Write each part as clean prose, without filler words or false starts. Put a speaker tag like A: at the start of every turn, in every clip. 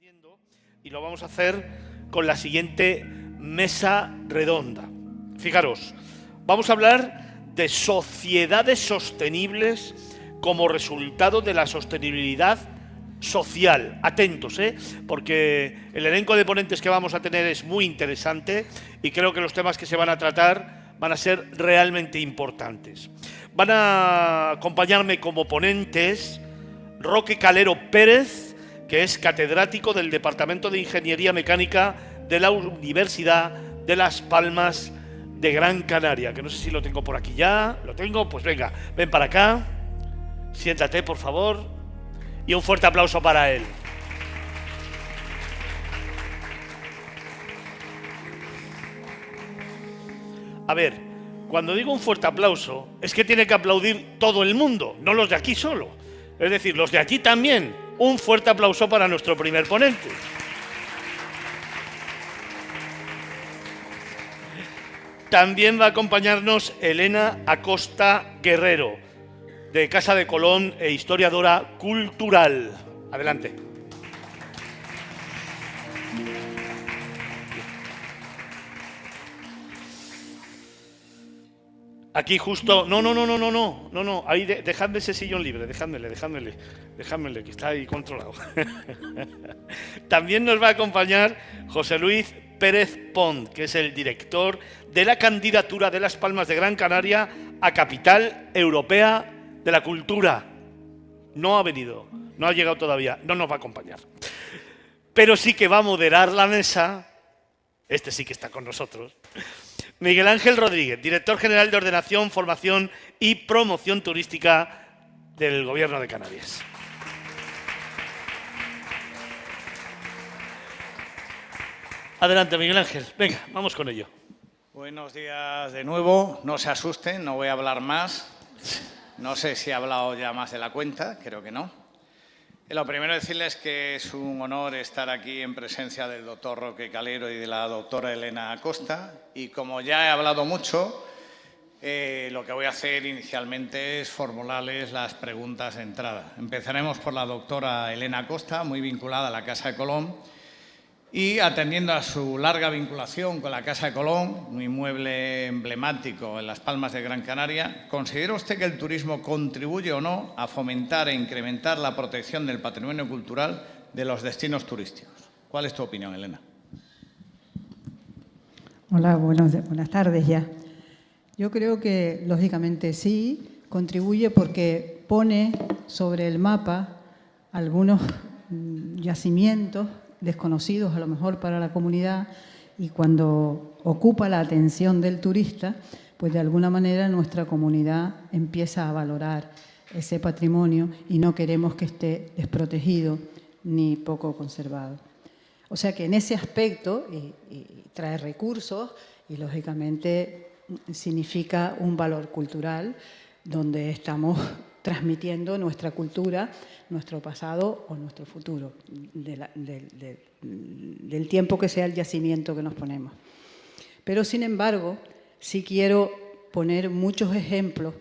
A: aprendiendo y lo vamos a hacer con la siguiente mesa redonda. Fijaros, vamos a hablar de sociedades sostenibles como resultado de la sostenibilidad social. Atentos, porque el elenco de ponentes que vamos a tener es muy interesante y creo que los temas que se van a tratar van a ser realmente importantes. Van a acompañarme como ponentes Roque Calero Pérez, que es catedrático del Departamento de Ingeniería Mecánica de la Universidad de Las Palmas de Gran Canaria, que no sé si lo tengo por aquí ya. ¿Lo tengo? Pues venga, ven para acá, siéntate por favor y un fuerte aplauso para él. A ver, cuando digo un fuerte aplauso, es que tiene que aplaudir todo el mundo, no los de aquí solo. Es decir, los de aquí también. Un fuerte aplauso para nuestro primer ponente. También va a acompañarnos Elena Acosta Guerrero, de Casa de Colón e historiadora cultural. Adelante. Aquí justo... No. Ahí dejadme ese sillón libre, dejádmele, que está ahí controlado. También nos va a acompañar José Luis Pérez Pont, que es el director de la candidatura de Las Palmas de Gran Canaria a Capital Europea de la Cultura. No ha venido, no ha llegado todavía, no nos va a acompañar. Pero sí que va a moderar la mesa, este sí que está con nosotros, Miguel Ángel Rodríguez, director general de Ordenación, Formación y Promoción Turística del Gobierno de Canarias. Adelante, Miguel Ángel. Venga, vamos con ello.
B: Buenos días de nuevo. No se asusten, no voy a hablar más. No sé si he hablado ya más de la cuenta, creo que no. Lo primero decirles que es un honor estar aquí en presencia del doctor Roque Calero y de la doctora Elena Acosta. Y como ya he hablado mucho, lo que voy a hacer inicialmente es formularles las preguntas de entrada. Empezaremos por la doctora Elena Acosta, muy vinculada a la Casa de Colón. Y atendiendo a su larga vinculación con la Casa de Colón, un inmueble emblemático en Las Palmas de Gran Canaria, ¿considera usted que el turismo contribuye o no a fomentar e incrementar la protección del patrimonio cultural de los destinos turísticos? ¿Cuál es tu opinión, Elena?
C: Hola, buenas tardes ya. Yo creo que, lógicamente, sí, contribuye porque pone sobre el mapa algunos yacimientos desconocidos a lo mejor para la comunidad, y cuando ocupa la atención del turista, pues de alguna manera nuestra comunidad empieza a valorar ese patrimonio y no queremos que esté desprotegido ni poco conservado. O sea que en ese aspecto y trae recursos y lógicamente significa un valor cultural donde estamos transmitiendo nuestra cultura, nuestro pasado o nuestro futuro, del tiempo que sea el yacimiento que nos ponemos. Pero, sin embargo, sí quiero poner muchos ejemplos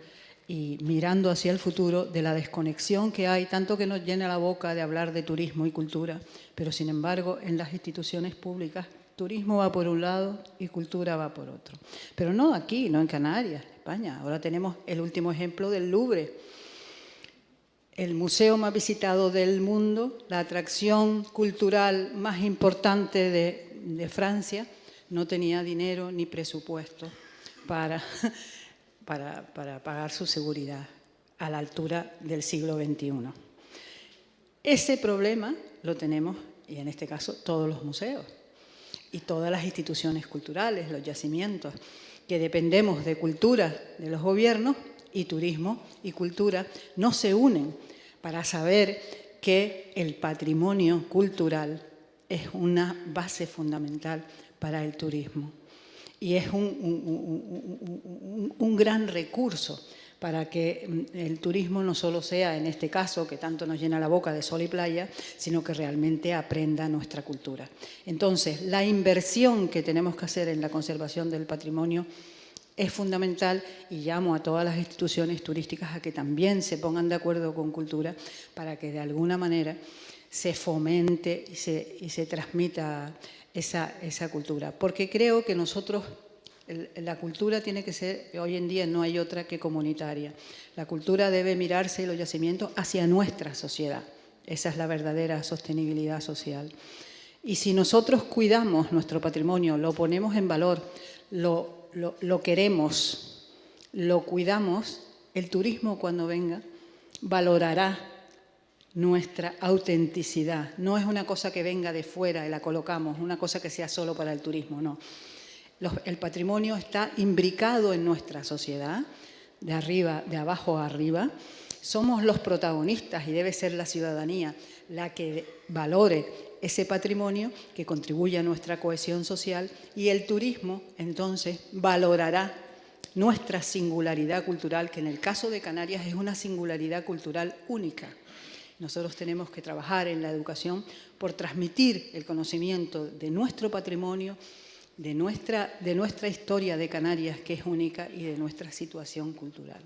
C: y mirando hacia el futuro de la desconexión que hay, tanto que nos llena la boca de hablar de turismo y cultura, pero, sin embargo, en las instituciones públicas, turismo va por un lado y cultura va por otro. Pero no aquí, no en Canarias, en España. Ahora tenemos el último ejemplo del Louvre, el museo más visitado del mundo, la atracción cultural más importante de Francia, no tenía dinero ni presupuesto para pagar su seguridad a la altura del siglo XXI. Ese problema lo tenemos, y en este caso, todos los museos y todas las instituciones culturales, los yacimientos, que dependemos de cultura de los gobiernos, y turismo y cultura no se unen para saber que el patrimonio cultural es una base fundamental para el turismo y es un gran recurso para que el turismo no solo sea, en este caso, que tanto nos llena la boca de sol y playa, sino que realmente aprenda nuestra cultura. Entonces, la inversión que tenemos que hacer en la conservación del patrimonio es fundamental, y llamo a todas las instituciones turísticas a que también se pongan de acuerdo con cultura para que de alguna manera se fomente y se transmita esa cultura. Porque creo que nosotros, la cultura tiene que ser, hoy en día no hay otra que comunitaria. La cultura debe mirarse, los yacimientos, hacia nuestra sociedad. Esa es la verdadera sostenibilidad social. Y si nosotros cuidamos nuestro patrimonio, lo ponemos en valor, lo queremos, lo cuidamos, el turismo cuando venga valorará nuestra autenticidad. No es una cosa que venga de fuera y la colocamos, una cosa que sea solo para el turismo, no. El patrimonio está imbricado en nuestra sociedad, de abajo a arriba. Somos los protagonistas y debe ser la ciudadanía la que valore ese patrimonio, que contribuye a nuestra cohesión social, y el turismo entonces valorará nuestra singularidad cultural, que en el caso de Canarias es una singularidad cultural única. Nosotros tenemos que trabajar en la educación por transmitir el conocimiento de nuestro patrimonio, de nuestra historia de Canarias, que es única, y de nuestra situación cultural.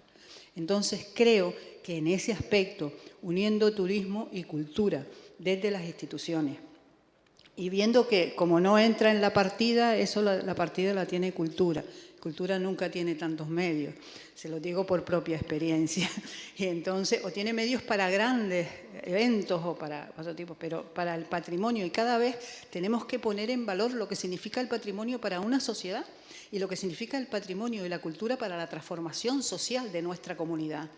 C: Entonces, creo que en ese aspecto, uniendo turismo y cultura desde las instituciones, y viendo que como no entra en la partida, la partida la tiene cultura. Cultura nunca tiene tantos medios, se lo digo por propia experiencia. Y entonces, o tiene medios para grandes eventos o para otro tipo, pero para el patrimonio, y cada vez tenemos que poner en valor lo que significa el patrimonio para una sociedad y lo que significa el patrimonio y la cultura para la transformación social de nuestra comunidad.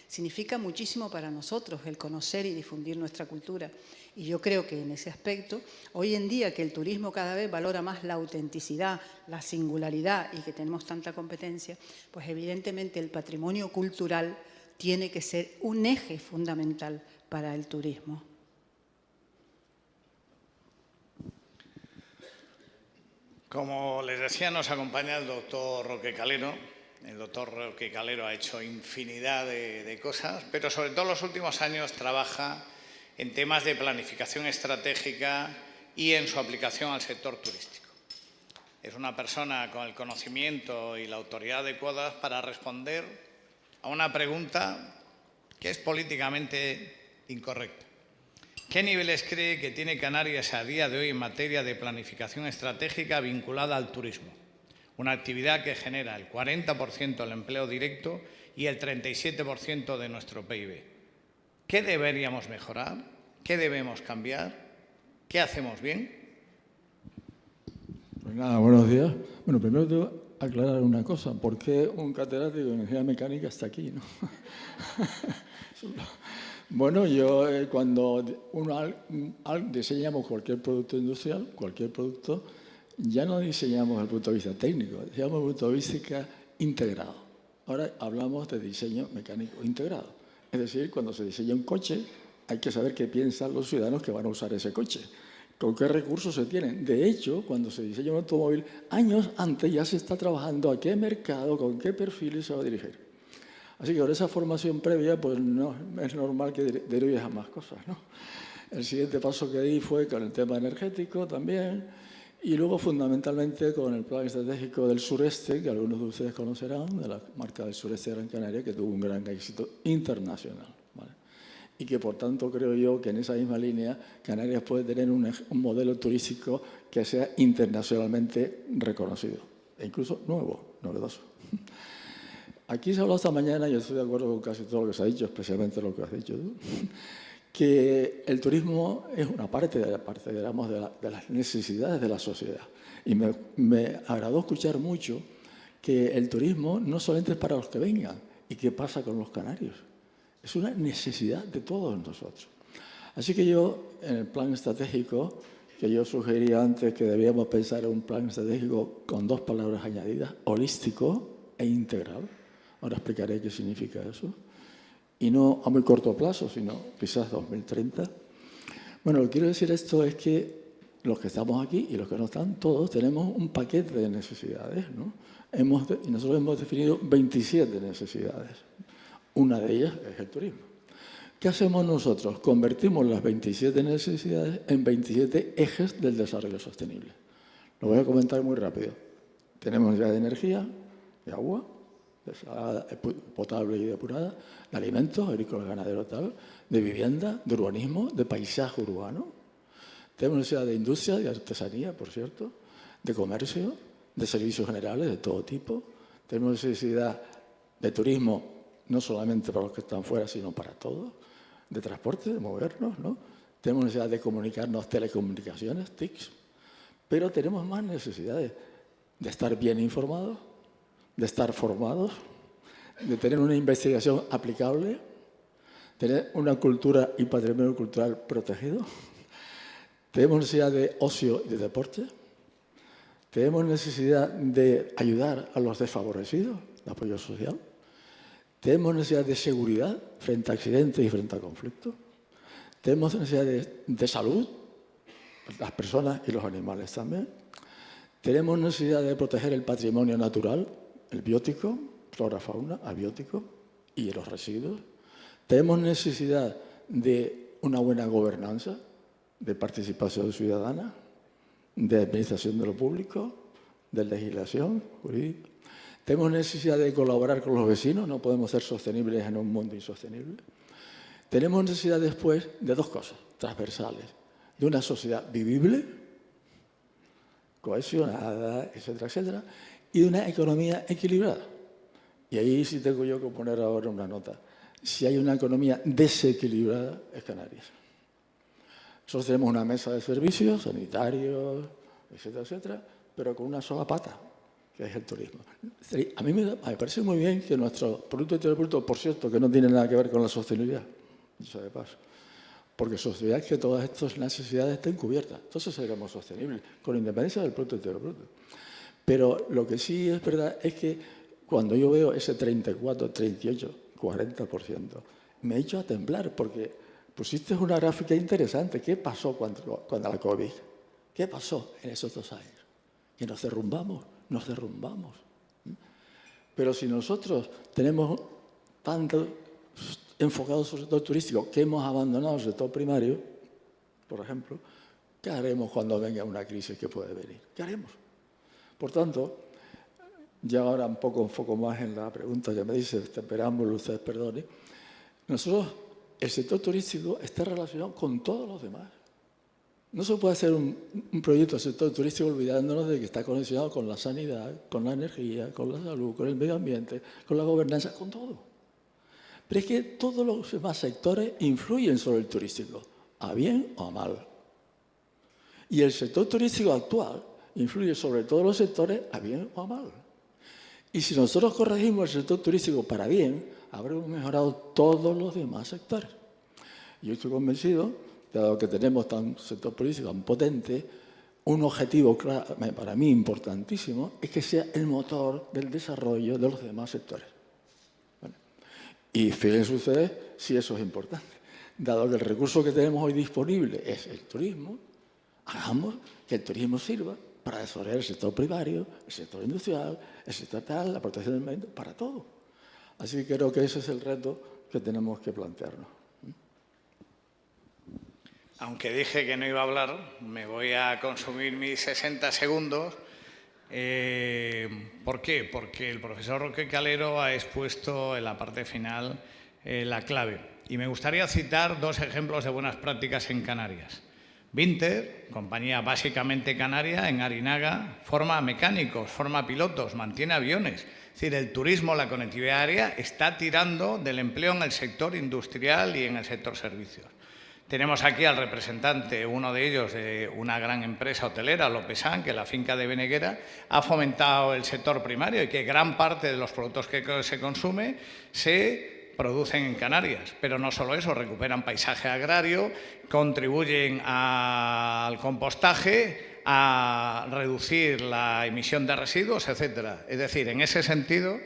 C: Significa muchísimo para nosotros el conocer y difundir nuestra cultura. Y yo creo que en ese aspecto, hoy en día que el turismo cada vez valora más la autenticidad, la singularidad y que tenemos tanta competencia, pues evidentemente el patrimonio cultural tiene que ser un eje fundamental para el turismo.
B: Como les decía, nos acompaña el doctor Roque Calero. El doctor Roque Calero ha hecho infinidad de cosas, pero sobre todo en los últimos años trabaja en temas de planificación estratégica y en su aplicación al sector turístico. Es una persona con el conocimiento y la autoridad adecuadas para responder a una pregunta que es políticamente incorrecta. ¿Qué niveles cree que tiene Canarias a día de hoy en materia de planificación estratégica vinculada al turismo? Una actividad que genera el 40% del empleo directo y el 37% de nuestro PIB. ¿Qué deberíamos mejorar? ¿Qué debemos cambiar? ¿Qué hacemos bien?
D: Pues nada, buenos días. Bueno, primero tengo que aclarar una cosa. ¿Por qué un catedrático de energía mecánica está aquí, no? Bueno, yo cuando diseñamos cualquier producto industrial, cualquier producto, ya no diseñamos desde el punto de vista técnico, diseñamos desde el punto de vista integrado. Ahora hablamos de diseño mecánico integrado. Es decir, cuando se diseña un coche, hay que saber qué piensan los ciudadanos que van a usar ese coche, con qué recursos se tienen. De hecho, cuando se diseña un automóvil, años antes ya se está trabajando a qué mercado, con qué perfiles se va a dirigir. Así que con esa formación previa, pues no es normal que derives a más cosas, ¿no? El siguiente paso que di fue con el tema energético también, y luego fundamentalmente con el plan estratégico del sureste, que algunos de ustedes conocerán, de la marca del sureste de Gran Canaria, que tuvo un gran éxito internacional, ¿vale? Y que por tanto creo yo que en esa misma línea Canarias puede tener un modelo turístico que sea internacionalmente reconocido, e incluso nuevo, novedoso. Aquí se ha hablado esta mañana, y yo estoy de acuerdo con casi todo lo que se ha dicho, especialmente lo que has dicho tú, que el turismo es una parte digamos, de las necesidades de la sociedad. Y me agradó escuchar mucho que el turismo no solamente es para los que vengan. ¿Y qué pasa con los canarios? Es una necesidad de todos nosotros. Así que yo, en el plan estratégico, que yo sugería antes que debíamos pensar en un plan estratégico con dos palabras añadidas, holístico e integral. Ahora explicaré qué significa eso. Y no a muy corto plazo, sino quizás 2030. Bueno, lo que quiero decir esto es que los que estamos aquí y los que no están, todos tenemos un paquete de necesidades, ¿no? Y nosotros hemos definido 27 necesidades. Una de ellas es el turismo. ¿Qué hacemos nosotros? Convertimos las 27 necesidades en 27 ejes del desarrollo sostenible. Lo voy a comentar muy rápido. Tenemos ya de energía, de agua, potable y depurada, de alimentos, agrícola, ganadero, tal, de vivienda, de urbanismo, de paisaje urbano. Tenemos necesidad de industria, de artesanía, por cierto, de comercio, de servicios generales de todo tipo. Tenemos necesidad de turismo, no solamente para los que están fuera, sino para todos, de transporte, de movernos, ¿no? Tenemos necesidad de comunicarnos, telecomunicaciones, TICs, pero tenemos más necesidades de estar bien informados, de estar formados, de tener una investigación aplicable, tener una cultura y patrimonio cultural protegido. Tenemos necesidad de ocio y de deporte. Tenemos necesidad de ayudar a los desfavorecidos, de apoyo social. Tenemos necesidad de seguridad frente a accidentes y frente a conflictos. Tenemos necesidad de salud, las personas y los animales también. Tenemos necesidad de proteger el patrimonio natural, el biótico, flora, fauna, abiótico y los residuos. Tenemos necesidad de una buena gobernanza, de participación ciudadana, de administración de lo público, de legislación jurídica. Tenemos necesidad de colaborar con los vecinos, no podemos ser sostenibles en un mundo insostenible. Tenemos necesidad después de dos cosas transversales, de una sociedad vivible, cohesionada, etcétera, etcétera, y de una economía equilibrada. Y ahí sí tengo yo que poner ahora una nota. Si hay una economía desequilibrada, es Canarias. Nosotros tenemos una mesa de servicios sanitarios, etcétera, etcétera, pero con una sola pata, que es el turismo. A mí me parece muy bien que nuestro Producto Interior Bruto, por cierto, que no tiene nada que ver con la sostenibilidad, dicho de paso, porque sostenibilidad es que todas estas necesidades estén cubiertas. Entonces seremos sostenibles, con independencia del Producto Interior Bruto. Pero lo que sí es verdad es que cuando yo veo ese 34, 38, 40%, me he hecho a temblar, porque pusiste una gráfica interesante. ¿Qué pasó cuando la COVID? ¿Qué pasó en esos 2 años? Que nos derrumbamos. Pero si nosotros tenemos tanto enfocado sobre el sector turístico que hemos abandonado el sector primario, por ejemplo, ¿qué haremos cuando venga una crisis que puede venir? ¿Qué haremos? Por tanto, ya ahora un poco enfoco más en la pregunta que me dice, preámbulo, ustedes perdonen. Nosotros, el sector turístico está relacionado con todos los demás. No se puede hacer un proyecto del sector turístico olvidándonos de que está conexionado con la sanidad, con la energía, con la salud, con el medio ambiente, con la gobernanza, con todo. Pero es que todos los demás sectores influyen sobre el turístico, a bien o a mal. Y el sector turístico actual influye sobre todos los sectores, a bien o a mal. Y si nosotros corregimos el sector turístico para bien, habremos mejorado todos los demás sectores. Yo estoy convencido, dado que tenemos un sector turístico tan potente, un objetivo para mí importantísimo es que sea el motor del desarrollo de los demás sectores. Bueno, y fíjense ustedes si eso es importante. Dado que el recurso que tenemos hoy disponible es el turismo, hagamos que el turismo sirva para desarrollar el sector primario, el sector industrial, el sector tal, la protección del medio ambiente, para todo. Así que creo que ese es el reto que tenemos que plantearnos.
B: Aunque dije que no iba a hablar, me voy a consumir mis 60 segundos. ¿Por qué? Porque el profesor Roque Calero ha expuesto en la parte final la clave. Y me gustaría citar 2 ejemplos de buenas prácticas en Canarias. Vinter, compañía básicamente canaria, en Arinaga, forma mecánicos, forma pilotos, mantiene aviones. Es decir, el turismo, la conectividad aérea está tirando del empleo en el sector industrial y en el sector servicios. Tenemos aquí al representante, uno de ellos, de una gran empresa hotelera, Lopesan, que la finca de Beneguera ha fomentado el sector primario y que gran parte de los productos que se consume se producen en Canarias. Pero no solo eso, recuperan paisaje agrario, contribuyen al compostaje, a reducir la emisión de residuos, etcétera. Es decir, en ese sentido,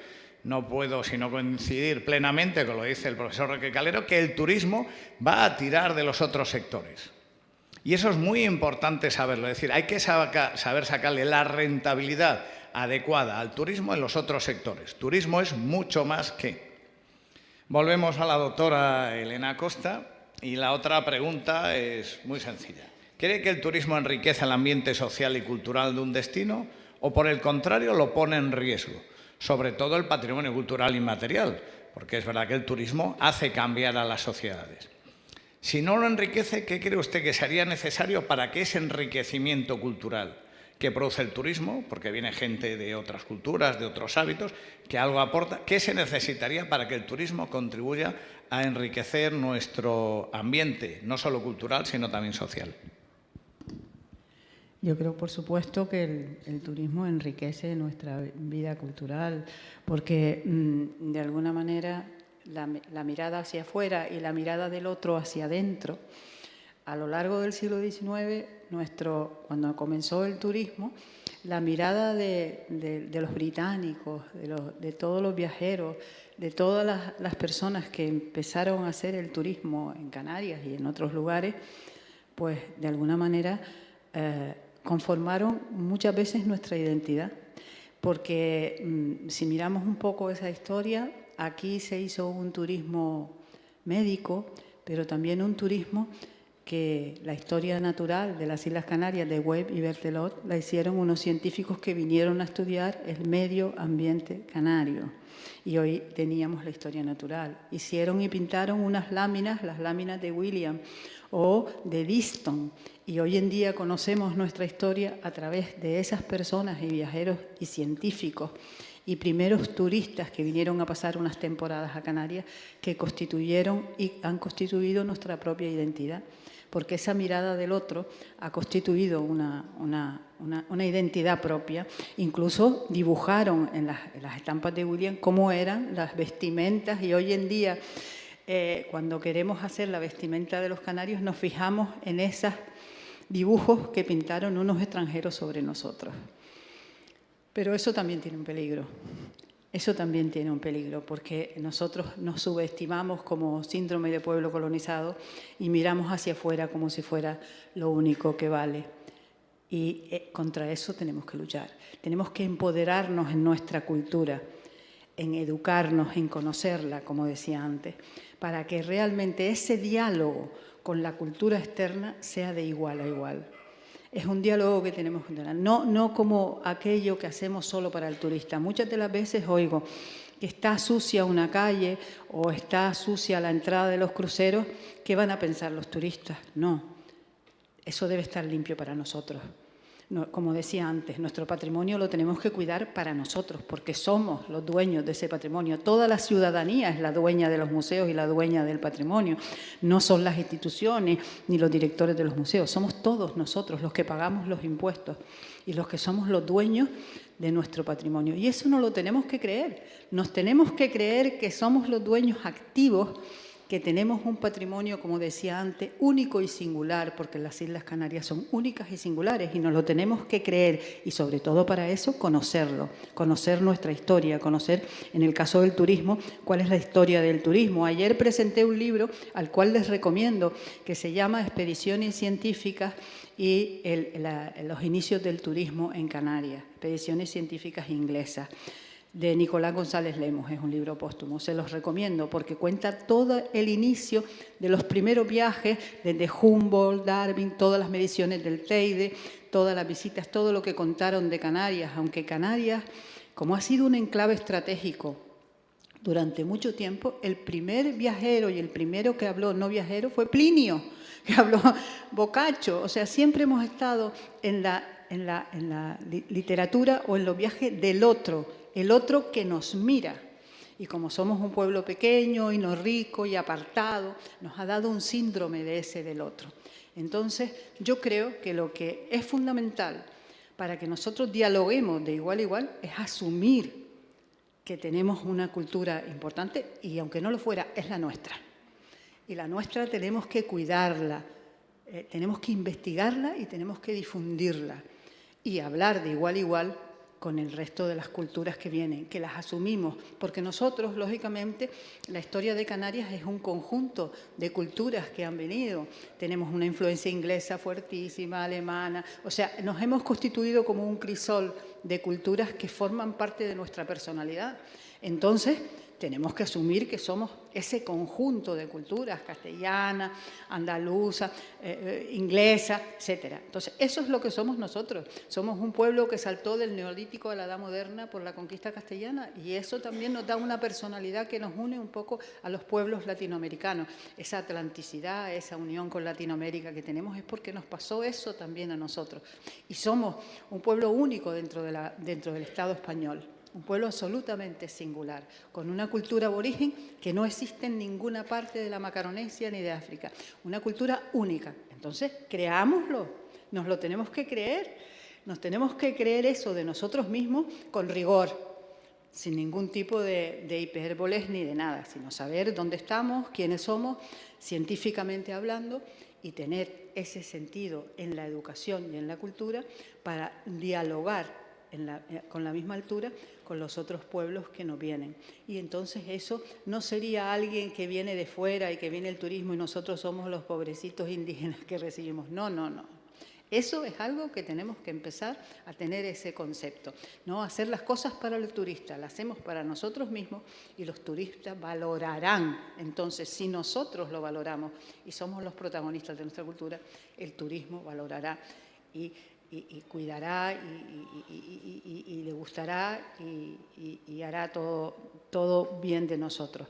B: no puedo sino coincidir plenamente con lo que dice el profesor Roque Calero, que el turismo va a tirar de los otros sectores. Y eso es muy importante saberlo. Es decir, hay que saber sacarle la rentabilidad adecuada al turismo en los otros sectores. Turismo es mucho más que. Volvemos a la doctora Elena Acosta y la otra pregunta es muy sencilla. ¿Cree que el turismo enriquece el ambiente social y cultural de un destino o, por el contrario, lo pone en riesgo? sobre todo el patrimonio cultural inmaterial, porque es verdad que el turismo hace cambiar a las sociedades. Si no lo enriquece, ¿qué cree usted que sería necesario para que ese enriquecimiento cultural que produce el turismo, porque viene gente de otras culturas, de otros hábitos, que algo aporta, qué se necesitaría para que el turismo contribuya a enriquecer nuestro ambiente, no solo cultural, sino también social?
C: Yo creo, por supuesto, que el turismo enriquece nuestra vida cultural, porque de alguna manera la mirada hacia afuera y la mirada del otro hacia adentro, a lo largo del siglo XIX, cuando comenzó el turismo, la mirada de los británicos, de todos los viajeros, de todas las personas que empezaron a hacer el turismo en Canarias y en otros lugares, pues de alguna manera conformaron muchas veces nuestra identidad. Porque si miramos un poco esa historia, aquí se hizo un turismo médico, pero también un turismo que la historia natural de las Islas Canarias de Webb y Berthelot la hicieron unos científicos que vinieron a estudiar el medio ambiente canario. Y hoy teníamos la historia natural. Hicieron y pintaron unas láminas, las láminas de William o de Diston. Y hoy en día conocemos nuestra historia a través de esas personas y viajeros y científicos y primeros turistas que vinieron a pasar unas temporadas a Canarias, que constituyeron y han constituido nuestra propia identidad. Porque esa mirada del otro ha constituido una identidad propia. Incluso dibujaron en las estampas de William cómo eran las vestimentas, y hoy en día, cuando queremos hacer la vestimenta de los canarios, nos fijamos en esos dibujos que pintaron unos extranjeros sobre nosotros. Pero eso también tiene un peligro. Eso también tiene un peligro, porque nosotros nos subestimamos como síndrome de pueblo colonizado y miramos hacia afuera como si fuera lo único que vale. Y contra eso tenemos que luchar. Tenemos que empoderarnos en nuestra cultura, en educarnos, en conocerla, como decía antes, para que realmente ese diálogo con la cultura externa sea de igual a igual. Es un diálogo que tenemos que tener, no como aquello que hacemos solo para el turista. Muchas de las veces oigo que está sucia una calle o está sucia la entrada de los cruceros. ¿Qué van a pensar los turistas? No, eso debe estar limpio para nosotros. No, como decía antes, nuestro patrimonio lo tenemos que cuidar para nosotros, porque somos los dueños de ese patrimonio. Toda la ciudadanía es la dueña de los museos y la dueña del patrimonio. No son las instituciones ni los directores de los museos, somos todos nosotros los que pagamos los impuestos y los que somos los dueños de nuestro patrimonio. Y eso no lo tenemos que creer. Nos tenemos que creer que somos los dueños activos, que tenemos un patrimonio, como decía antes, único y singular, porque las Islas Canarias son únicas y singulares y nos lo tenemos que creer, y sobre todo para eso conocerlo, conocer nuestra historia, conocer, en el caso del turismo, cuál es la historia del turismo. Ayer presenté un libro al cual les recomiendo, que se llama Expediciones Científicas y los inicios del turismo en Canarias, Expediciones Científicas Inglesas, de Nicolás González Lemos. Es un libro póstumo, se los recomiendo porque cuenta todo el inicio de los primeros viajes, desde Humboldt, Darwin, todas las mediciones del Teide, todas las visitas, todo lo que contaron de Canarias, aunque Canarias, como ha sido un enclave estratégico durante mucho tiempo, el primer viajero y el primero que habló no viajero fue Plinio, que habló Boccaccio. O sea, siempre hemos estado en la literatura o en los viajes del otro, el otro que nos mira. Y como somos un pueblo pequeño y no rico y apartado, nos ha dado un síndrome de ese del otro. Entonces, yo creo que lo que es fundamental para que nosotros dialoguemos de igual a igual es asumir que tenemos una cultura importante y, aunque no lo fuera, es la nuestra. Y la nuestra tenemos que cuidarla, tenemos que investigarla y tenemos que difundirla y hablar de igual a igual con el resto de las culturas que vienen, que las asumimos, porque nosotros, lógicamente, la historia de Canarias es un conjunto de culturas que han venido. Tenemos una influencia inglesa fuertísima, alemana, o sea, nos hemos constituido como un crisol de culturas que forman parte de nuestra personalidad. Entonces, tenemos que asumir que somos ese conjunto de culturas, castellana, andaluza, inglesa, etc. Entonces, eso es lo que somos nosotros. Somos un pueblo que saltó del neolítico a la edad moderna por la conquista castellana, y eso también nos da una personalidad que nos une un poco a los pueblos latinoamericanos. Esa atlanticidad, esa unión con Latinoamérica que tenemos es porque nos pasó eso también a nosotros. Y somos un pueblo único dentro del Estado español. Un pueblo absolutamente singular, con una cultura aborigen que no existe en ninguna parte de la Macaronesia ni de África. Una cultura única. Entonces, creámoslo, nos lo tenemos que creer. Nos tenemos que creer eso de nosotros mismos con rigor, sin ningún tipo de hipérboles ni de nada, sino saber dónde estamos, quiénes somos, científicamente hablando, y tener ese sentido en la educación y en la cultura para dialogar con la misma altura con los otros pueblos que nos vienen. Y entonces eso no sería alguien que viene de fuera y que viene el turismo y nosotros somos los pobrecitos indígenas que recibimos. No, no, no. Eso es algo que tenemos que empezar a tener ese concepto. No hacer las cosas para el turista, las hacemos para nosotros mismos y los turistas valorarán. Entonces, si nosotros lo valoramos y somos los protagonistas de nuestra cultura, el turismo valorará y cuidará y le gustará y hará todo bien de nosotros.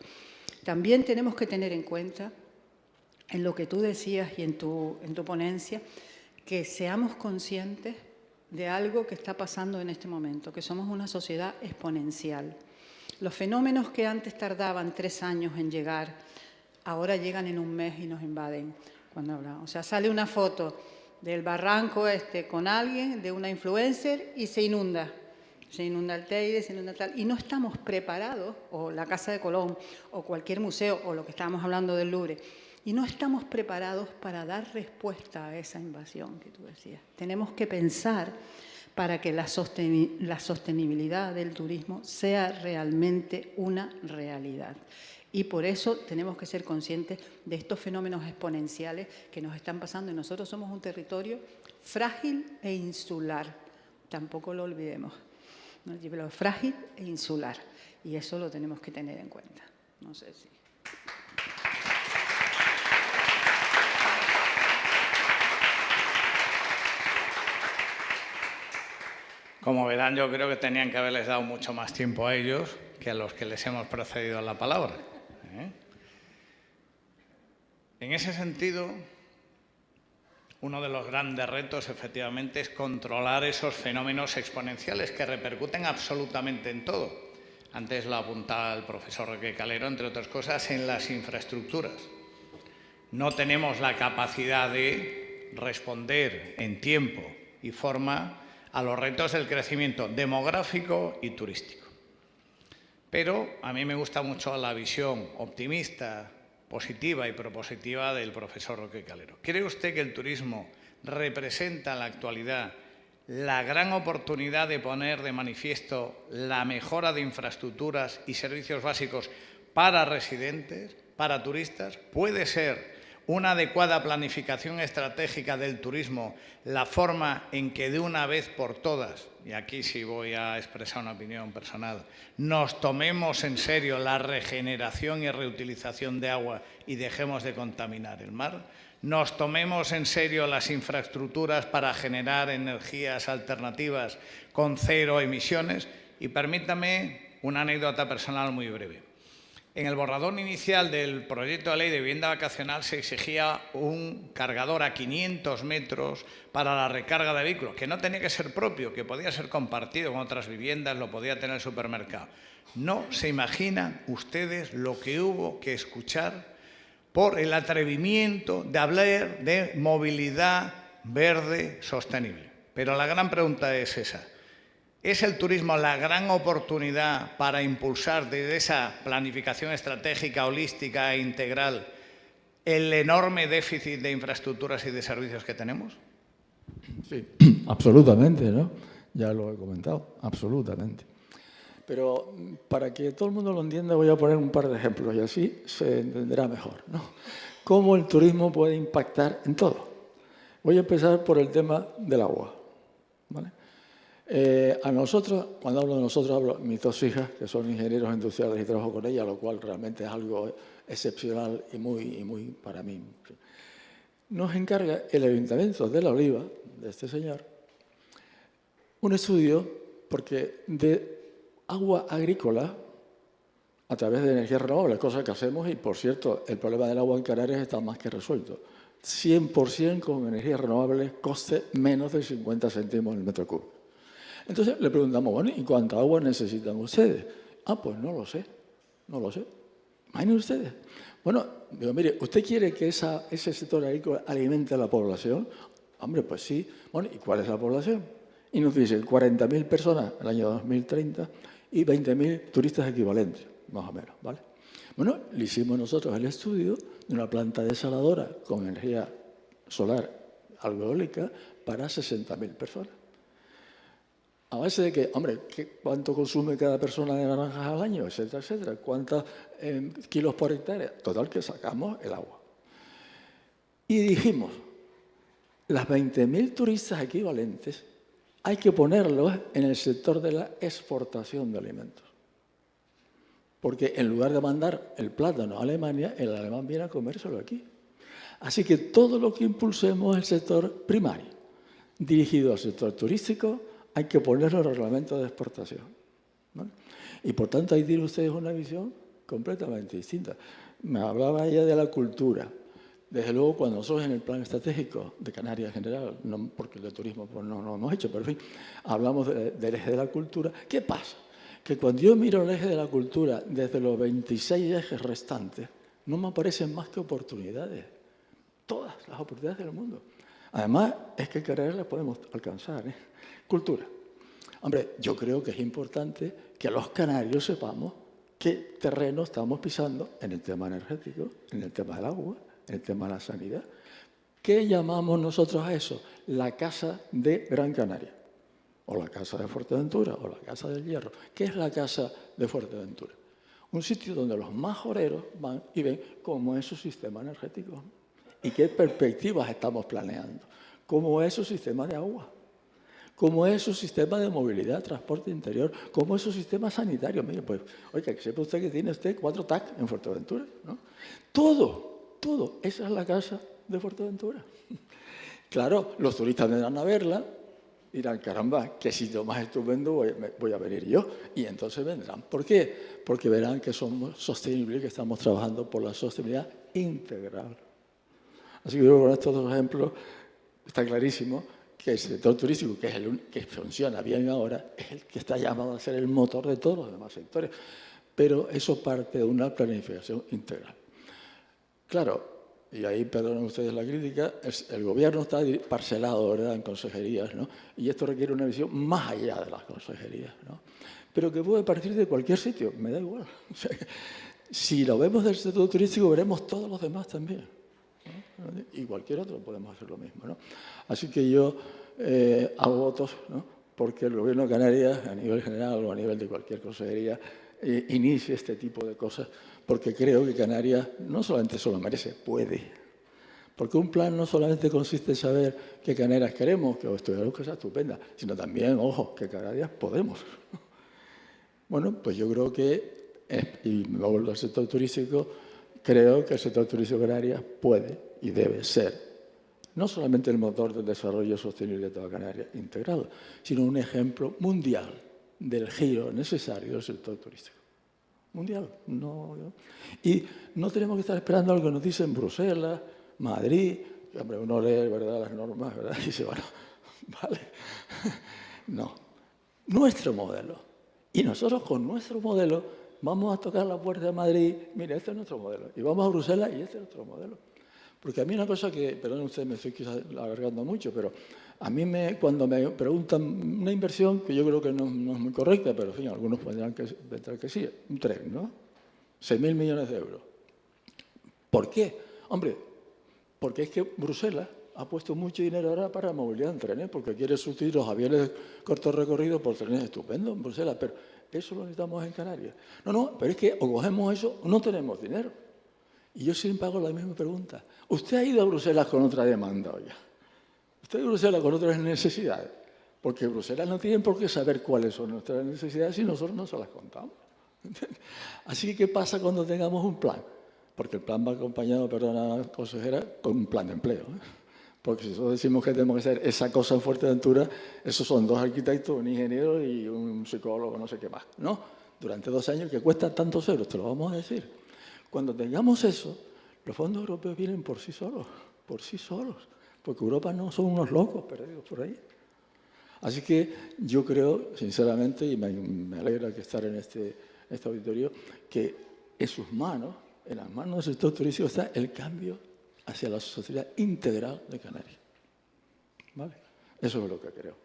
C: También tenemos que tener en cuenta, en lo que tú decías y en tu ponencia, que seamos conscientes de algo que está pasando en este momento, que somos una sociedad exponencial. Los fenómenos que antes tardaban 3 años en llegar, ahora llegan en 1 mes y nos invaden. Cuando hablamos. O sea, sale una foto del barranco con alguien, de una influencer, y se inunda. Se inunda el Teide, se inunda tal. Y no estamos preparados, o la Casa de Colón, o cualquier museo, o lo que estábamos hablando del Louvre, y no estamos preparados para dar respuesta a esa invasión que tú decías. Tenemos que pensar para que la sostenibilidad del turismo sea realmente una realidad. Y por eso tenemos que ser conscientes de estos fenómenos exponenciales que nos están pasando. Y nosotros somos un territorio frágil e insular. Tampoco lo olvidemos. ¿No? Pero frágil e insular. Y eso lo tenemos que tener en cuenta. No sé si...
B: Como verán, yo creo que tenían que haberles dado mucho más tiempo a ellos que a los que les hemos procedido a la palabra. En ese sentido, uno de los grandes retos, efectivamente, es controlar esos fenómenos exponenciales que repercuten absolutamente en todo. Antes lo apuntaba el profesor Roque Calero, entre otras cosas, en las infraestructuras. No tenemos la capacidad de responder en tiempo y forma a los retos del crecimiento demográfico y turístico. Pero a mí me gusta mucho la visión optimista, positiva y propositiva del profesor Roque Calero. ¿Cree usted que el turismo representa en la actualidad la gran oportunidad de poner de manifiesto la mejora de infraestructuras y servicios básicos para residentes, para turistas? ¿Puede ser una adecuada planificación estratégica del turismo la forma en que de una vez por todas, y aquí sí voy a expresar una opinión personal, nos tomemos en serio la regeneración y reutilización de agua y dejemos de contaminar el mar? ¿Nos tomemos en serio las infraestructuras para generar energías alternativas con 0 emisiones? Y permítame una anécdota personal muy breve. En el borrador inicial del proyecto de ley de vivienda vacacional se exigía un cargador a 500 metros para la recarga de vehículos, que no tenía que ser propio, que podía ser compartido con otras viviendas, lo podía tener el supermercado. No se imaginan ustedes lo que hubo que escuchar por el atrevimiento de hablar de movilidad verde sostenible. Pero la gran pregunta es esa. ¿Es el turismo la gran oportunidad para impulsar desde esa planificación estratégica, holística e integral el enorme déficit de infraestructuras y de servicios que tenemos?
D: Sí, absolutamente, ¿no? Ya lo he comentado, absolutamente. Pero para que todo el mundo lo entienda voy a poner un par de ejemplos y así se entenderá mejor, ¿no? Cómo el turismo puede impactar en todo. Voy a empezar por el tema del agua, ¿vale? A nosotros, cuando hablo de nosotros, hablo de mis dos hijas, que son ingenieros industriales y trabajo con ellas, lo cual realmente es algo excepcional y muy para mí. Nos encarga el Ayuntamiento de La Oliva, de este señor, un estudio porque de agua agrícola a través de energías renovables, cosa que hacemos, y por cierto, el problema del agua en Canarias está más que resuelto. 100% con energías renovables, coste menos de 50 céntimos el metro cúbico. Entonces le preguntamos, bueno, ¿y cuánta agua necesitan ustedes? Ah, pues no lo sé. Imaginen ustedes. Bueno, digo, mire, ¿usted quiere que ese sector agrícola alimente a la población? Hombre, pues sí. Bueno, ¿y cuál es la población? Y nos dicen 40.000 personas en el año 2030 y 20.000 turistas equivalentes, más o menos, ¿vale? Bueno, le hicimos nosotros el estudio de una planta desaladora con energía solar algo eólica para 60.000 personas. A base de que, hombre, ¿cuánto consume cada persona de naranjas al año? Etcétera, etcétera. ¿Cuántos kilos por hectárea? Total, que sacamos el agua. Y dijimos, las 20.000 turistas equivalentes hay que ponerlos en el sector de la exportación de alimentos. Porque en lugar de mandar el plátano a Alemania, el alemán viene a comérselo aquí. Así que todo lo que impulsemos es el sector primario, dirigido al sector turístico, hay que ponerlo en el reglamento de exportación, ¿vale? Y por tanto ahí tienen ustedes una visión completamente distinta. Me hablaba ella de la cultura. Desde luego, cuando nosotros en el plan estratégico de Canarias en general, no porque el de turismo pues no lo hemos hecho, pero en fin, hablamos del eje de la cultura. ¿Qué pasa? Que cuando yo miro el eje de la cultura desde los 26 ejes restantes, no me aparecen más que oportunidades. Todas las oportunidades del mundo. Además, es que Canarias las podemos alcanzar, ¿eh? Cultura. Hombre, yo creo que es importante que los canarios sepamos qué terreno estamos pisando en el tema energético, en el tema del agua, en el tema de la sanidad. ¿Qué llamamos nosotros a eso? La Casa de Gran Canaria, o la Casa de Fuerteventura, o la Casa del Hierro. ¿Qué es la Casa de Fuerteventura? Un sitio donde los majoreros van y ven cómo es su sistema energético y qué perspectivas estamos planeando, cómo es su sistema de agua, cómo es su sistema de movilidad, transporte interior, cómo es su sistema sanitario. Mire, pues, oiga, que sepa usted que tiene usted 4 TAC en Fuerteventura, ¿no? Todo. Esa es la Casa de Fuerteventura. Claro, los turistas vendrán a verla y dirán, caramba, qué sitio más estupendo voy a venir yo. Y entonces vendrán. ¿Por qué? Porque verán que somos sostenibles, que estamos trabajando por la sostenibilidad integral. Así que con estos dos ejemplos está clarísimo que el sector turístico, que es el que funciona bien ahora, es el que está llamado a ser el motor de todos los demás sectores. Pero eso parte de una planificación integral. Claro, y ahí perdonen ustedes la crítica, el gobierno está parcelado, ¿verdad?, en consejerías, ¿no? Y esto requiere una visión más allá de las consejerías, ¿no? Pero que puede partir de cualquier sitio, me da igual. O sea, si lo vemos del sector turístico, veremos todos los demás también, ¿no? Y cualquier otro podemos hacer lo mismo, ¿no? Así que yo hago votos, ¿no?, porque el Gobierno de Canarias, a nivel general o a nivel de cualquier consejería, inicie este tipo de cosas, porque creo que Canarias no solamente se lo merece, puede. Porque un plan no solamente consiste en saber qué Canarias queremos, que estudiaremos que sea estupenda, sino también, ojo, que Canarias podemos. Bueno, pues yo creo que, y me vuelvo al sector turístico, creo que el sector turístico de Canarias puede y debe ser no solamente el motor del desarrollo sostenible de toda Canarias integrado, sino un ejemplo mundial del giro necesario del sector turístico. Mundial. No. Y no tenemos que estar esperando algo que nos dicen Bruselas, Madrid, que hombre, uno lee, ¿verdad?, las normas, ¿verdad?, y dice, bueno, vale. No. Nuestro modelo. Y nosotros con nuestro modelo vamos a tocar la puerta de Madrid, mire, este es nuestro modelo. Y vamos a Bruselas y este es nuestro modelo. Porque a mí una cosa que, perdón, usted me estoy quizás alargando mucho, pero a mí cuando me preguntan una inversión que yo creo que no es muy correcta, pero en fin, algunos podrían pensar que sí, un tren, ¿no? 6.000 millones de euros. ¿Por qué? Hombre, porque es que Bruselas ha puesto mucho dinero ahora para movilidad en trenes, porque quiere sustituir los aviones de corto recorrido por trenes estupendos en Bruselas, pero eso lo necesitamos en Canarias. No, pero es que o cogemos eso o no tenemos dinero. Y yo siempre hago la misma pregunta. ¿Usted ha ido a Bruselas con otra demanda, oiga? ¿Usted ha ido a Bruselas con otras necesidades? Porque Bruselas no tiene por qué saber cuáles son nuestras necesidades si nosotros no se las contamos. Así que, ¿qué pasa cuando tengamos un plan? Porque el plan va acompañado, perdona, consejera, con un plan de empleo, ¿eh? Porque si nosotros decimos que tenemos que hacer esa cosa en Fuerteventura, esos son 2 arquitectos, un ingeniero y un psicólogo, no sé qué más, ¿no? Durante 2 años que cuesta tantos euros, te lo vamos a decir. Cuando tengamos eso, los fondos europeos vienen por sí solos, porque Europa no son unos locos perdidos por ahí. Así que yo creo, sinceramente, y me alegra que estar en este auditorio, que en sus manos, en las manos del sector turístico, está el cambio hacia la sociedad integral de Canarias. ¿Vale? Eso es lo que creo.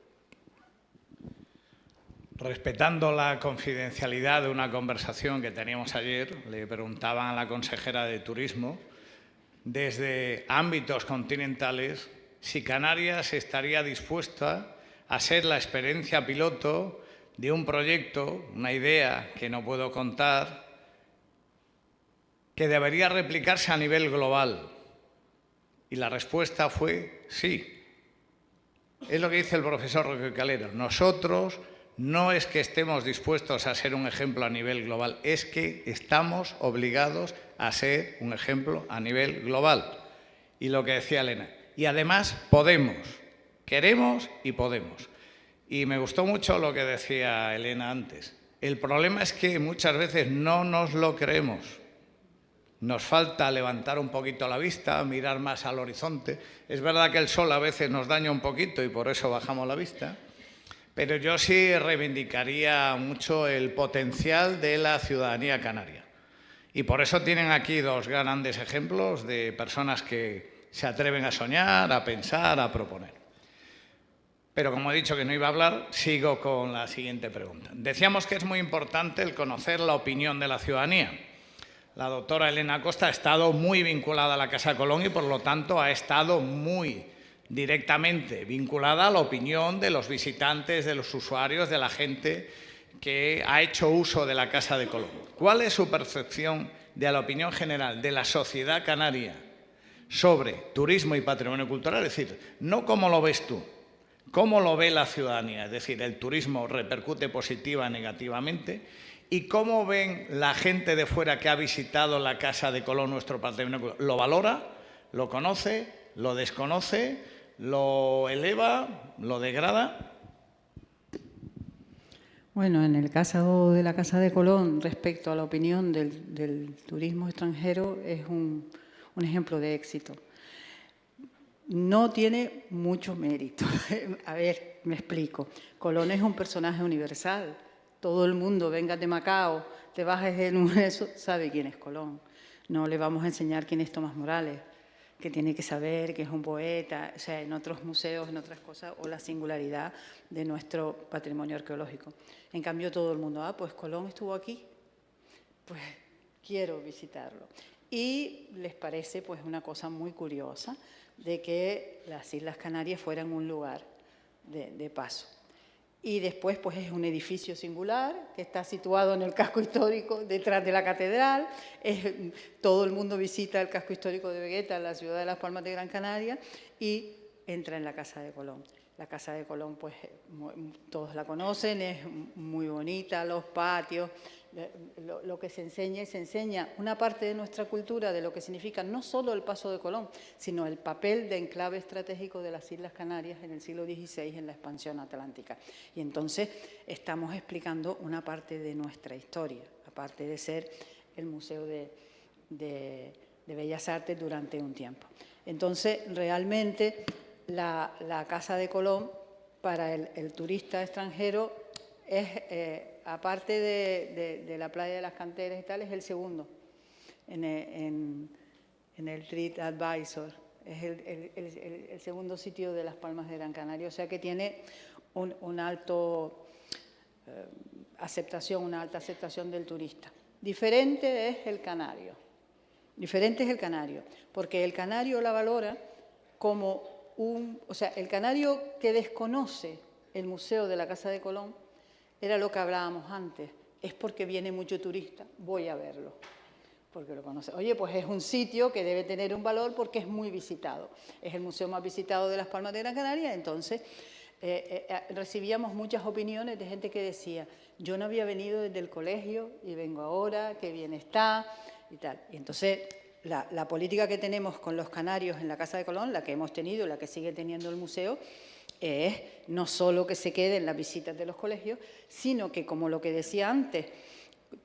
B: Respetando la confidencialidad de una conversación que teníamos ayer, le preguntaban a la consejera de Turismo, desde ámbitos continentales, si Canarias estaría dispuesta a ser la experiencia piloto de un proyecto, una idea que no puedo contar, que debería replicarse a nivel global. Y la respuesta fue sí. Es lo que dice el profesor Roque Calero. Nosotros no es que estemos dispuestos a ser un ejemplo a nivel global, es que estamos obligados a ser un ejemplo a nivel global. Y lo que decía Elena. Y además podemos, queremos y podemos. Y me gustó mucho lo que decía Elena antes. El problema es que muchas veces no nos lo creemos. Nos falta levantar un poquito la vista, mirar más al horizonte. Es verdad que el sol a veces nos daña un poquito y por eso bajamos la vista. Pero yo sí reivindicaría mucho el potencial de la ciudadanía canaria. Y por eso tienen aquí 2 grandes ejemplos de personas que se atreven a soñar, a pensar, a proponer. Pero como he dicho que no iba a hablar, sigo con la siguiente pregunta. Decíamos que es muy importante el conocer la opinión de la ciudadanía. La doctora Elena Costa ha estado muy vinculada a la Casa de Colón y, por lo tanto, ha estado muy directamente vinculada a la opinión de los visitantes, de los usuarios, de la gente que ha hecho uso de la Casa de Colón. ¿Cuál es su percepción de la opinión general de la sociedad canaria sobre turismo y patrimonio cultural? Es decir, no cómo lo ves tú, cómo lo ve la ciudadanía. Es decir, el turismo repercute positiva o negativamente. ¿Y cómo ven la gente de fuera que ha visitado la Casa de Colón, nuestro patrimonio? ¿Lo valora? ¿Lo conoce? ¿Lo desconoce? ¿Lo eleva? ¿Lo degrada?
C: Bueno, en el caso de la Casa de Colón, respecto a la opinión del turismo extranjero, es un ejemplo de éxito. No tiene mucho mérito. A ver, me explico. Colón es un personaje universal. Todo el mundo, vengas de Macao, te bajes en eso, sabe quién es Colón. No le vamos a enseñar quién es Tomás Morales, que tiene que saber que es un poeta, o sea, en otros museos, en otras cosas, o la singularidad de nuestro patrimonio arqueológico. En cambio, todo el mundo, pues Colón estuvo aquí, pues quiero visitarlo. Y les parece pues una cosa muy curiosa de que las Islas Canarias fueran un lugar de paso. Y después pues es un edificio singular que está situado en el casco histórico detrás de la catedral. Todo el mundo visita el casco histórico de Vegueta, la ciudad de Las Palmas de Gran Canaria, y entra en la Casa de Colón. La Casa de Colón pues todos la conocen, es muy bonita, los patios. Lo que se enseña una parte de nuestra cultura de lo que significa no solo el paso de Colón, sino el papel de enclave estratégico de las Islas Canarias en el siglo XVI en la expansión atlántica. Y entonces estamos explicando una parte de nuestra historia, aparte de ser el Museo de Bellas Artes durante un tiempo. Entonces, realmente, la Casa de Colón para el turista extranjero es... aparte de la playa de las Canteras y tal, es el segundo en el TripAdvisor. Es el segundo sitio de Las Palmas de Gran Canaria. O sea que tiene una alta aceptación del turista. Diferente es el canario. Porque el canario la valora como o sea, el canario que desconoce el Museo de la Casa de Colón era lo que hablábamos antes, es porque viene mucho turista, voy a verlo, porque lo conoce. Oye, pues es un sitio que debe tener un valor porque es muy visitado. Es el museo más visitado de Las Palmas de Gran Canaria, entonces recibíamos muchas opiniones de gente que decía, yo no había venido desde el colegio y vengo ahora, qué bien está y tal. Y entonces la política que tenemos con los canarios en la Casa de Colón, la que hemos tenido, la que sigue teniendo el museo, es no solo que se quede en las visitas de los colegios, sino que, como lo que decía antes,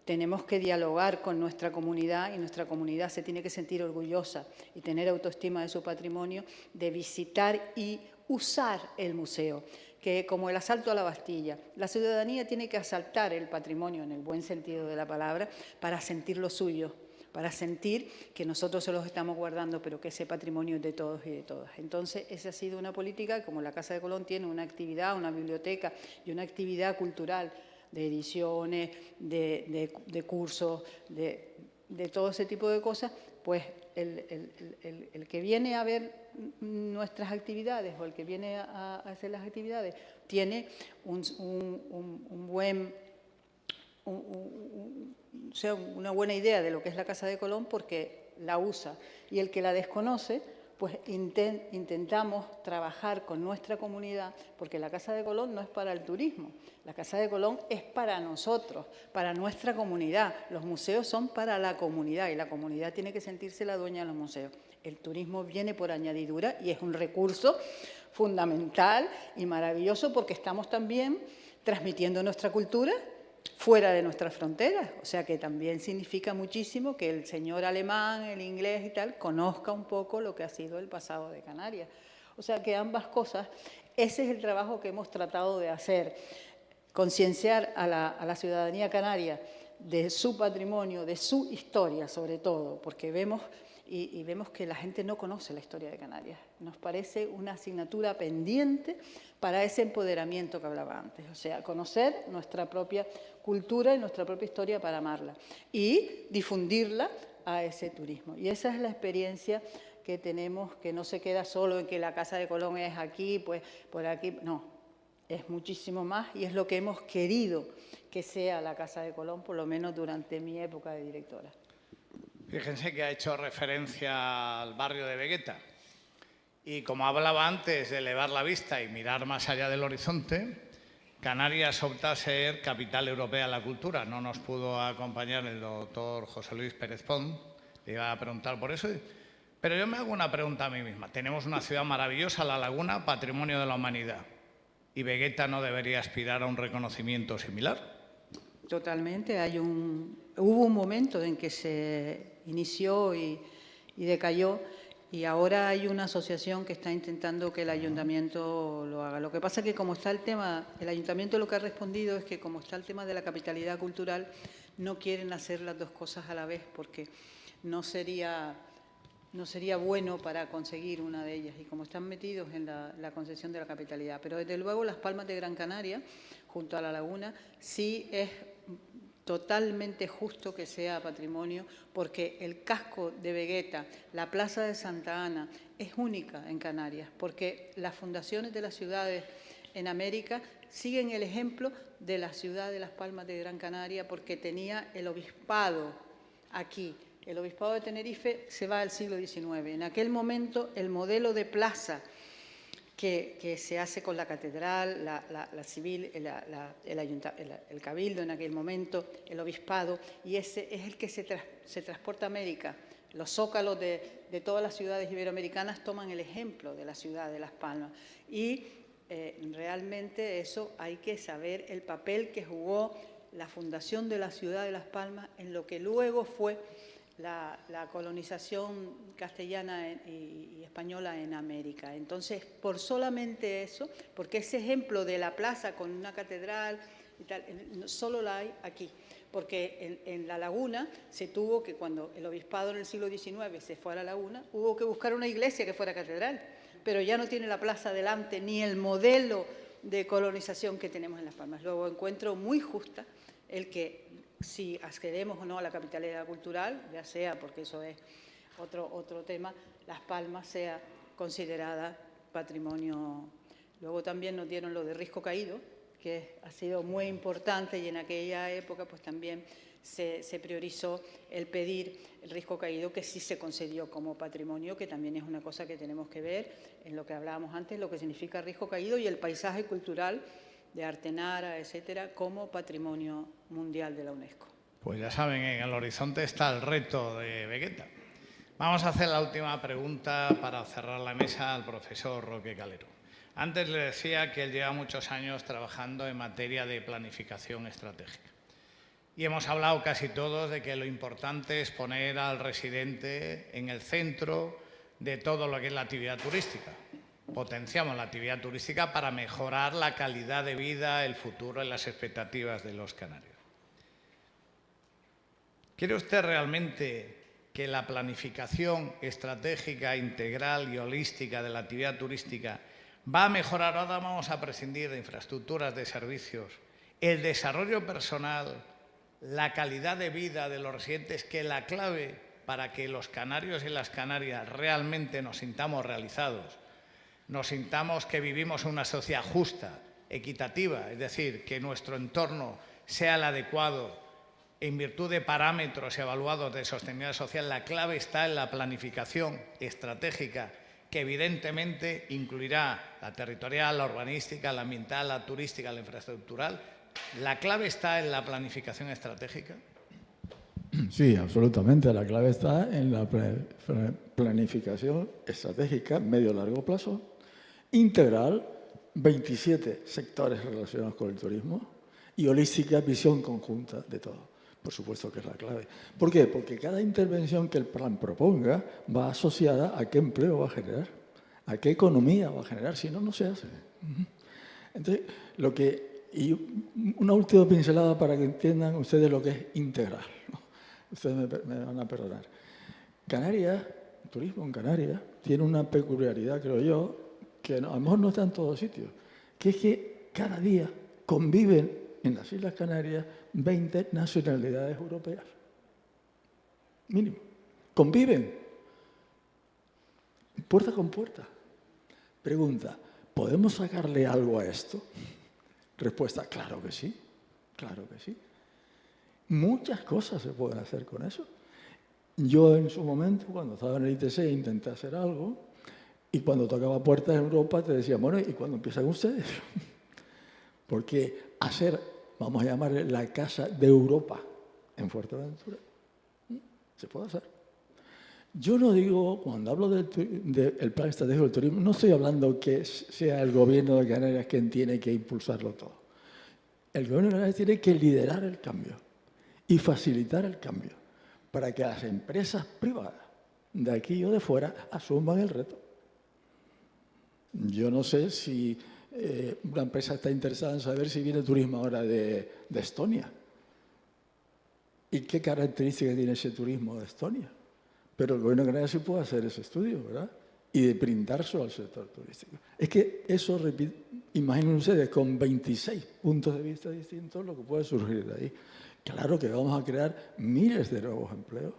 C: tenemos que dialogar con nuestra comunidad y nuestra comunidad se tiene que sentir orgullosa y tener autoestima de su patrimonio, de visitar y usar el museo, que como el asalto a la Bastilla, la ciudadanía tiene que asaltar el patrimonio en el buen sentido de la palabra para sentir lo suyo, para sentir que nosotros se los estamos guardando, pero que ese patrimonio es de todos y de todas. Entonces, esa ha sido una política, como la Casa de Colón tiene una actividad, una biblioteca y una actividad cultural de ediciones, de cursos, de todo ese tipo de cosas, pues el que viene a ver nuestras actividades o el que viene a hacer las actividades tiene una buena idea de lo que es la Casa de Colón porque la usa, y el que la desconoce, pues intentamos trabajar con nuestra comunidad, porque la Casa de Colón no es para el turismo, la Casa de Colón es para nosotros, para nuestra comunidad. Los museos son para la comunidad y la comunidad tiene que sentirse la dueña de los museos. El turismo viene por añadidura y es un recurso fundamental y maravilloso porque estamos también transmitiendo nuestra cultura fuera de nuestras fronteras, o sea que también significa muchísimo que el señor alemán, el inglés y tal, conozca un poco lo que ha sido el pasado de Canarias. O sea que ambas cosas, ese es el trabajo que hemos tratado de hacer, concienciar a la ciudadanía canaria de su patrimonio, de su historia sobre todo, porque vemos que la gente no conoce la historia de Canarias. Nos parece una asignatura pendiente para ese empoderamiento que hablaba antes, o sea, conocer nuestra propia cultura y nuestra propia historia para amarla y difundirla a ese turismo. Y esa es la experiencia que tenemos, que no se queda solo en que la Casa de Colón es aquí, pues por aquí, no, es muchísimo más y es lo que hemos querido que sea la Casa de Colón, por lo menos durante mi época de directora.
B: Fíjense que ha hecho referencia al barrio de Vegueta y como hablaba antes de elevar la vista y mirar más allá del horizonte, Canarias opta a ser capital europea de la cultura. No nos pudo acompañar el doctor José Luis Pérez Pont, le iba a preguntar por eso, pero yo me hago una pregunta a mí misma. Tenemos una ciudad maravillosa, La Laguna, patrimonio de la humanidad, ¿y Vegueta no debería aspirar a un reconocimiento similar?
C: Totalmente. Hubo un momento en que se inició y decayó y ahora hay una asociación que está intentando que el ayuntamiento lo haga. Lo que pasa es que como está el tema, el ayuntamiento lo que ha respondido es que como está el tema de la capitalidad cultural, no quieren hacer las dos cosas a la vez porque no sería bueno para conseguir una de ellas y como están metidos en la concesión de la capitalidad. Pero desde luego Las Palmas de Gran Canaria, junto a La Laguna, sí es totalmente justo que sea patrimonio porque el casco de Vegueta, la plaza de Santa Ana, es única en Canarias porque las fundaciones de las ciudades en América siguen el ejemplo de la ciudad de Las Palmas de Gran Canaria porque tenía el obispado aquí. El obispado de Tenerife se va al siglo XIX. En aquel momento el modelo de plaza que se hace con la catedral, la civil, el cabildo en aquel momento, el obispado, y ese es el que se transporta a América. Los zócalos de todas las ciudades iberoamericanas toman el ejemplo de la ciudad de Las Palmas. Y realmente eso hay que saber el papel que jugó la fundación de la ciudad de Las Palmas en lo que luego fue la colonización castellana y española en América. Entonces, por solamente eso, porque ese ejemplo de la plaza con una catedral y tal, solo la hay aquí, porque en La Laguna se tuvo que, cuando el obispado en el siglo XIX se fue a La Laguna, hubo que buscar una iglesia que fuera catedral, pero ya no tiene la plaza delante ni el modelo de colonización que tenemos en Las Palmas. Luego encuentro muy justa el que si accedemos o no a la capitalidad cultural, ya sea porque eso es otro tema, Las Palmas sea considerada patrimonio. Luego también nos dieron lo de Risco Caído, que ha sido muy importante, y en aquella época pues también se priorizó el pedir el risco caído, que sí se concedió como patrimonio, que también es una cosa que tenemos que ver en lo que hablábamos antes, lo que significa risco caído y el paisaje cultural de Artenara, etcétera, como patrimonio mundial de la UNESCO.
B: Pues ya saben, en el horizonte está el reto de Vegeta. Vamos a hacer la última pregunta para cerrar la mesa al profesor Roque Calero. Antes le decía que él lleva muchos años trabajando en materia de planificación estratégica. Y hemos hablado casi todos de que lo importante es poner al residente en el centro de todo lo que es la actividad turística. Potenciamos la actividad turística para mejorar la calidad de vida, el futuro y las expectativas de los canarios. ¿Quiere usted realmente que la planificación estratégica, integral y holística de la actividad turística va a mejorar? Ahora vamos a prescindir de infraestructuras, de servicios, el desarrollo personal, la calidad de vida de los residentes, que la clave para que los canarios y las canarias realmente nos sintamos realizados, nos sintamos que vivimos en una sociedad justa, equitativa, es decir, que nuestro entorno sea el adecuado en virtud de parámetros evaluados de sostenibilidad social. La clave está en la planificación estratégica, que evidentemente incluirá la territorial, la urbanística, la ambiental, la turística, la infraestructural. ¿La clave está en la planificación estratégica?
D: Sí, absolutamente. La clave está en la planificación estratégica medio-largo plazo, integral, 27 sectores relacionados con el turismo, y holística, visión conjunta de todo. Por supuesto que es la clave. ¿Por qué? Porque cada intervención que el plan proponga va asociada a qué empleo va a generar, a qué economía va a generar, si no, no se hace. Entonces, y una última pincelada para que entiendan ustedes lo que es integral, ¿no? Ustedes me van a perdonar. Canarias, el turismo en Canarias, tiene una peculiaridad, creo yo, que a lo mejor no está en todos sitios, que es que cada día conviven en las Islas Canarias 20 nacionalidades europeas. Mínimo. Conviven. Puerta con puerta. Pregunta, ¿podemos sacarle algo a esto? Respuesta, claro que sí. Claro que sí. Muchas cosas se pueden hacer con eso. Yo en su momento, cuando estaba en el ITC, intenté hacer algo, y cuando tocaba puertas en Europa te decía, bueno, ¿y cuándo empiezan ustedes? Porque hacer, vamos a llamarle la Casa de Europa en Fuerteventura, se puede hacer. Yo no digo, cuando hablo del plan estratégico del turismo, no estoy hablando que sea el gobierno de Canarias quien tiene que impulsarlo todo. El gobierno de Canarias tiene que liderar el cambio y facilitar el cambio para que las empresas privadas de aquí o de fuera asuman el reto. Yo no sé si una empresa está interesada en saber si viene turismo ahora de Estonia y qué características tiene ese turismo de Estonia. Pero el gobierno de Canarias sí puede hacer ese estudio, ¿verdad? Y de brindarse al sector turístico. Es que eso, imaginen ustedes, con 26 puntos de vista distintos, lo que puede surgir de ahí. Claro que vamos a crear miles de nuevos empleos.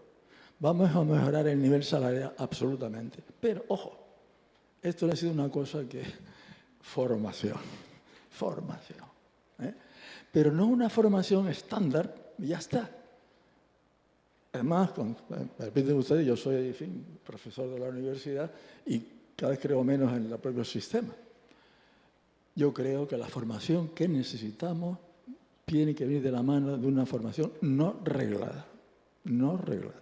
D: Vamos a mejorar el nivel salarial absolutamente. Pero, ojo, esto no ha sido una cosa que... Formación. Pero no una formación estándar, y ya está. Además, me permiten ustedes, yo soy, en fin, profesor de la universidad y cada vez creo menos en el propio sistema. Yo creo que la formación que necesitamos tiene que venir de la mano de una formación no reglada. No reglada.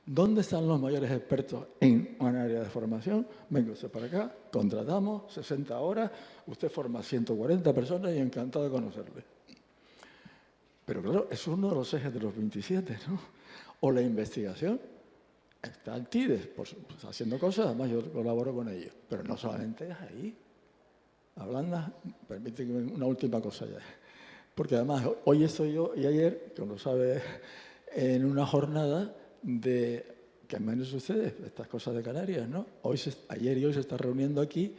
D: ¿Dónde están los mayores expertos en un área de formación? Venga usted para acá, contratamos 60 horas, usted forma 140 personas y encantado de conocerle. Pero claro, es uno de los ejes de los 27, ¿no? O la investigación. Está el TIDES, pues, haciendo cosas, además yo colaboro con ellos. Pero no solamente es ahí. Hablando, permíteme una última cosa ya. Porque además, hoy estoy yo y ayer, como lo sabe, en una jornada de, que menos ustedes, estas cosas de Canarias, ¿no? Ayer y hoy se está reuniendo aquí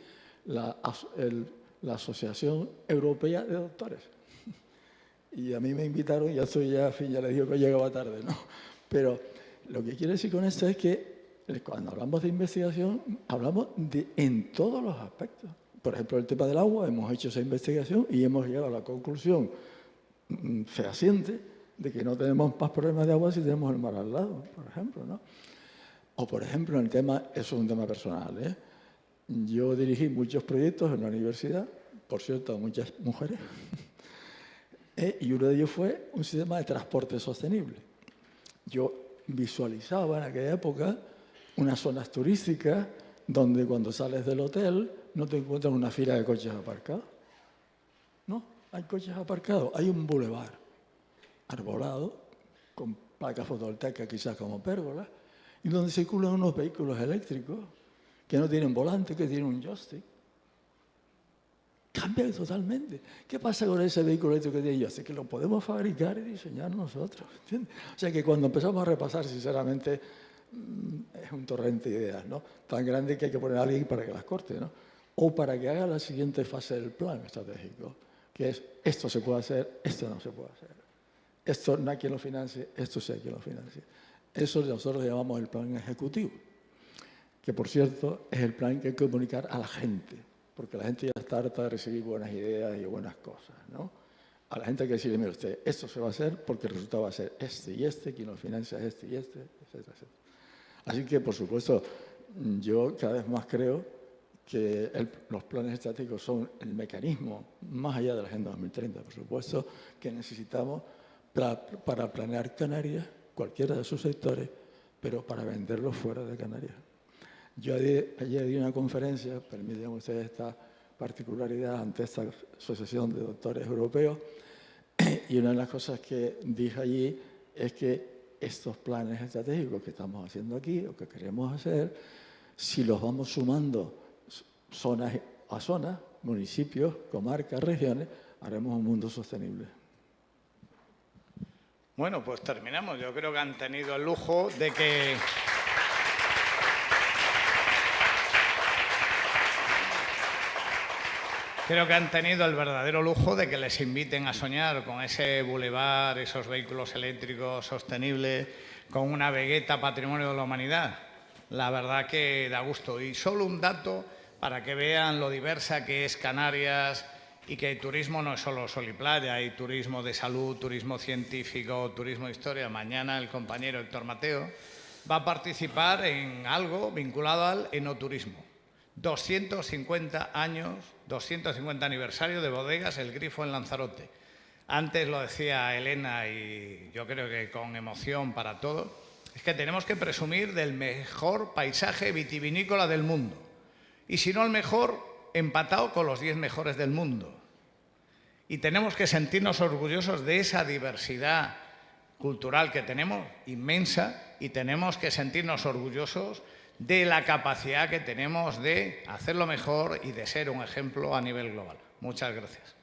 D: la Asociación Europea de Doctores. Y a mí me invitaron, ya estoy ya, en fin, ya les digo que llegaba tarde, ¿no? Pero lo que quiero decir con esto es que cuando hablamos de investigación, hablamos en todos los aspectos. Por ejemplo, el tema del agua, hemos hecho esa investigación y hemos llegado a la conclusión fehaciente de que no tenemos más problemas de agua si tenemos el mar al lado, por ejemplo, ¿no? O, por ejemplo, el tema, eso es un tema personal, ¿eh? Yo dirigí muchos proyectos en la universidad, por cierto, a muchas mujeres, y uno de ellos fue un sistema de transporte sostenible. Yo visualizaba en aquella época unas zonas turísticas donde cuando sales del hotel no te encuentras una fila de coches aparcados. No, hay coches aparcados, hay un bulevar arbolado, con placas fotovoltaicas quizás como pérgolas, y donde circulan unos vehículos eléctricos que no tienen volante, que tienen un joystick. Cambia totalmente. ¿Qué pasa con ese vehículo eléctrico que tiene joystick? Que lo podemos fabricar y diseñar nosotros, ¿entiendes? O sea que cuando empezamos a repasar, sinceramente, es un torrente de ideas, ¿no? Tan grande que hay que poner a alguien para que las corte, ¿no? O para que haga la siguiente fase del plan estratégico, que es esto se puede hacer, esto no se puede hacer. Esto no hay quien lo financie, esto sí hay quien lo financie. Eso nosotros llamamos el plan ejecutivo, que por cierto es el plan que hay que comunicar a la gente, porque la gente ya está harta de recibir buenas ideas y buenas cosas, ¿no? A la gente hay que decirle, mire usted, esto se va a hacer porque el resultado va a ser este y este, quien lo financia es este y este, etcétera, etcétera. Así que, por supuesto, yo cada vez más creo que los planes estratégicos son el mecanismo, más allá de la Agenda 2030, por supuesto, que necesitamos para planear Canarias, cualquiera de sus sectores, pero para venderlos fuera de Canarias. Yo ayer di una conferencia, permítanme ustedes esta particularidad ante esta asociación de doctores europeos, y una de las cosas que dije allí es que estos planes estratégicos que estamos haciendo aquí, o que queremos hacer, si los vamos sumando zonas a zonas, municipios, comarcas, regiones, haremos un mundo sostenible.
B: Bueno, pues terminamos. Yo creo que han tenido el lujo de que... Creo que han tenido el verdadero lujo de que les inviten a soñar con ese bulevar, esos vehículos eléctricos sostenibles, con una vegueta patrimonio de la humanidad. La verdad que da gusto. Y solo un dato para que vean lo diversa que es Canarias y que el turismo no es solo sol y playa, hay turismo de salud, turismo científico, turismo de historia. Mañana el compañero Héctor Mateo va a participar en algo vinculado al enoturismo. 250 años, 250 aniversario de Bodegas El Grifo en Lanzarote. Antes lo decía Elena y yo creo que con emoción para todos, es que tenemos que presumir del mejor paisaje vitivinícola del mundo. Y si no el mejor, empatado con los 10 mejores del mundo. Y tenemos que sentirnos orgullosos de esa diversidad cultural que tenemos, inmensa, y tenemos que sentirnos orgullosos de la capacidad que tenemos de hacerlo mejor y de ser un ejemplo a nivel global. Muchas gracias.